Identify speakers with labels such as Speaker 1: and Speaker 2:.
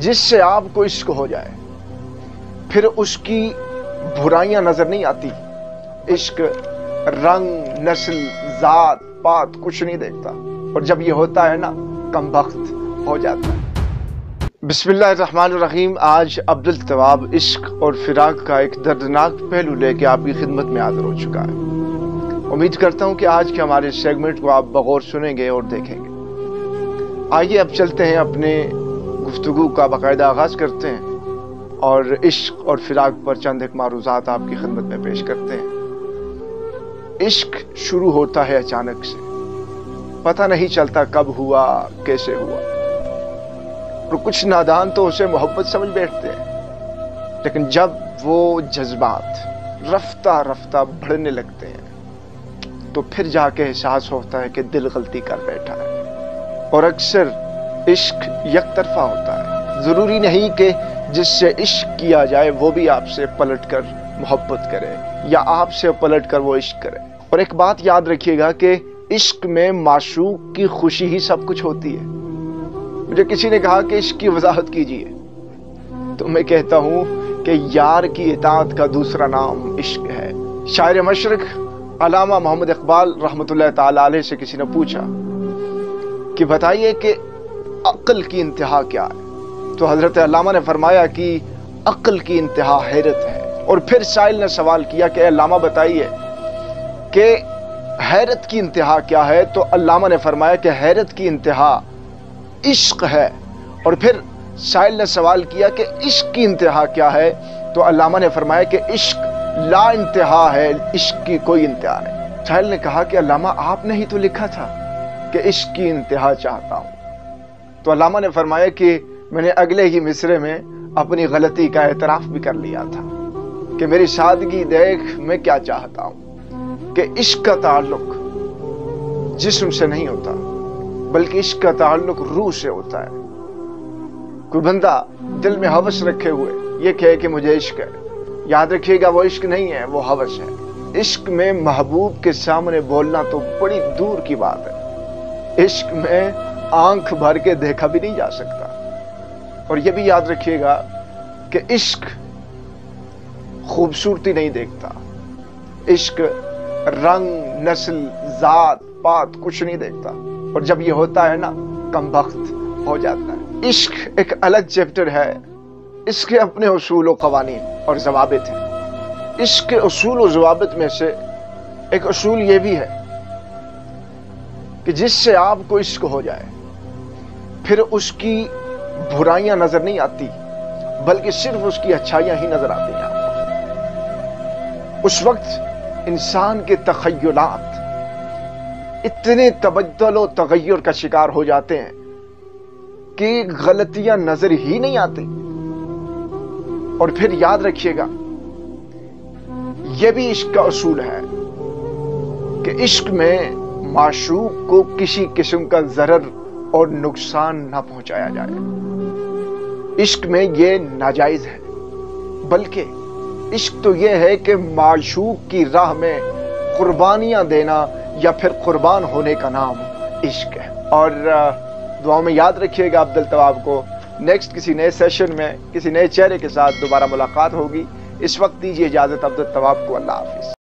Speaker 1: جس سے آپ کو عشق ہو جائے پھر اس کی برائیاں نظر نہیں آتی. عشق رنگ، نسل، ذات پات کچھ نہیں دیکھتا، اور جب یہ ہوتا ہے نا کم بخت ہو جاتا ہے. بسم اللہ الرحمن الرحیم. آج عبدالتواب عشق اور فراق کا ایک دردناک پہلو لے کے آپ کی خدمت میں حاضر ہو چکا ہے. امید کرتا ہوں کہ آج کے ہمارے سیگمنٹ کو آپ بغور سنیں گے اور دیکھیں گے. آئیے اب چلتے ہیں، اپنے گفتگو کا باقاعدہ آغاز کرتے ہیں اور عشق اور فراق پر چند ایک معروضات آپ کی خدمت میں پیش کرتے ہیں. عشق شروع ہوتا ہے اچانک سے، پتہ نہیں چلتا کب ہوا، کیسے ہوا، اور کچھ نادان تو اسے محبت سمجھ بیٹھتے ہیں. لیکن جب وہ جذبات رفتہ رفتہ بڑھنے لگتے ہیں تو پھر جا کے احساس ہوتا ہے کہ دل غلطی کر بیٹھا ہے. اور اکثر عشق یک طرفہ ہوتا ہے. ضروری نہیں کہ جس سے عشق کیا جائے وہ بھی آپ سے پلٹ کر محبت کرے یا آپ سے پلٹ کر وہ عشق کرے. اور ایک بات یاد رکھیے گا کہ عشق میں معشوق کی خوشی ہی سب کچھ ہوتی ہے. مجھے کسی نے کہا کہ عشق کی وضاحت کیجیے، تو میں کہتا ہوں کہ یار کی اطاعت کا دوسرا نام عشق ہے. شاعر مشرق علامہ محمد اقبال رحمۃ اللہ تعالی علیہ سے کسی نے پوچھا کہ بتائیے کہ عقل کی انتہا کیا ہے؟ تو حضرت علامہ نے فرمایا کہ عقل کی انتہا حیرت ہے. اور پھر سائل نے سوال کیا کہ علامہ بتائیے کہ حیرت کی انتہا کیا ہے؟ تو علامہ نے فرمایا کہ حیرت کی انتہا عشق ہے. اور پھر سائل نے سوال کیا کہ عشق کی انتہا کیا ہے؟ تو علامہ نے فرمایا کہ عشق لا انتہا ہے، عشق کی کوئی انتہا نہیں. سائل نے کہا کہ علامہ آپ نے ہی تو لکھا تھا کہ عشق کی انتہا چاہتا ہوں. تو علامہ نے فرمایا کہ میں نے اگلے ہی مصرے میں اپنی غلطی کا اعتراف بھی کر لیا تھا کہ میری سادگی دیکھ میں کیا چاہتا ہوں کہ عشق کا تعلق جسم سے نہیں ہوتا بلکہ عشق کا تعلق روح سے ہوتا ہے. کوئی بندہ دل میں ہوس رکھے ہوئے یہ کہے کہ مجھے عشق ہے، یاد رکھیے گا وہ عشق نہیں ہے، وہ ہوس ہے. عشق میں محبوب کے سامنے بولنا تو بڑی دور کی بات ہے. عشق میں آنکھ بھر کے دیکھا بھی نہیں جا سکتا. اور یہ بھی یاد رکھیے گا کہ عشق خوبصورتی نہیں دیکھتا، عشق رنگ، نسل، ذات پات کچھ نہیں دیکھتا، اور جب یہ ہوتا ہے نا کم بخت ہو جاتا ہے. عشق ایک الگ چیپٹر ہے، اس کے اپنے اصول و قوانین اور ضوابط ہیں. عشق کے اصول و ضوابط میں سے ایک اصول یہ بھی ہے کہ جس سے آپ کو عشق ہو جائے پھر اس کی برائیاں نظر نہیں آتی بلکہ صرف اس کی اچھائیاں ہی نظر آتی ہیں. اس وقت انسان کے تخیلات اتنے تبدل و تغیر کا شکار ہو جاتے ہیں کہ غلطیاں نظر ہی نہیں آتی. اور پھر یاد رکھیے گا یہ بھی عشق کا اصول ہے کہ عشق میں معشوق کو کسی قسم کا ضرر اور نقصان نہ پہنچایا جائے. عشق میں یہ ناجائز ہے، بلکہ عشق تو یہ ہے کہ معشوق کی راہ میں قربانیاں دینا یا پھر قربان ہونے کا نام عشق ہے. اور دعاؤں میں یاد رکھیے گا عبدالتواب کو. نیکسٹ کسی نئے سیشن میں کسی نئے چہرے کے ساتھ دوبارہ ملاقات ہوگی. اس وقت دیجیے اجازت عبدالتواب کو. اللہ حافظ.